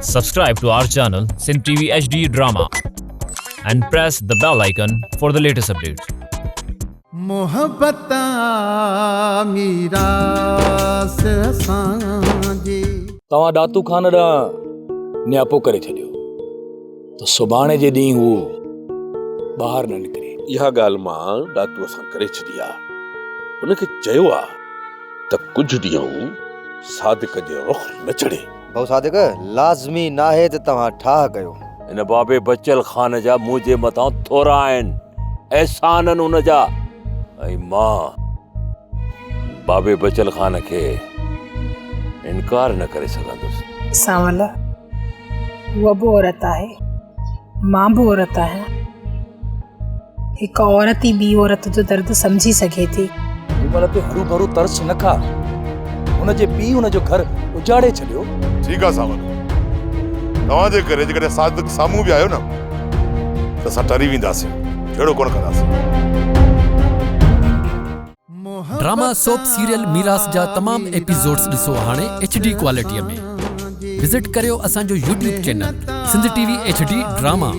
Subscribe to our channel Sindh TV HD Drama and press the bell icon for the latest updates. मोहब्बत मीरास सांजे तव्हां दातू खान ॾांहुं नियापो करे छॾियो त सुभाणे जे ॾींहुं हू ॿाहिरि न निकिरे। इहा ॻाल्हि मां दातूअ सां करे छॾी आहे। हुनखे चयो आहे त कुझु ॾींहं सादिक जे रुख़ न चढ़े। भाउ सादिक लाज़मी नाहे त तव्हां ठाह कयो। इन बाबे बचल खान जा मुंहिंजे मथां थोरा आहिनि, एहसान आहिनि हुन जा। ऐं मां बाबे बचल खान खे इनकार न करे सघंदुसि। सावल उहा बि औरत आहे, मां बि औरत आहियां। हिकु औरत ई ॿी औरत जो दर्द सम्झी सघे थी। हिनमहिल ते हरू भरू तरस न खा, हुनजे पीउ हुनजो घर उजाड़े छॾियो। ठीकु आहे सावल, तव्हांजे करे जेकॾहिं सादिक साम्हूं बि आयो न त असां टरी वेंदासीं, जहिड़ो कोन कंदासीं। ड्रामा सोप सीरियल मीरास जा तमाम एपिसोड्स ॾिसो हाणे HD क्वालिटीअ में। विजिट करियो असांजो YouTube channel Sindh TV HD drama.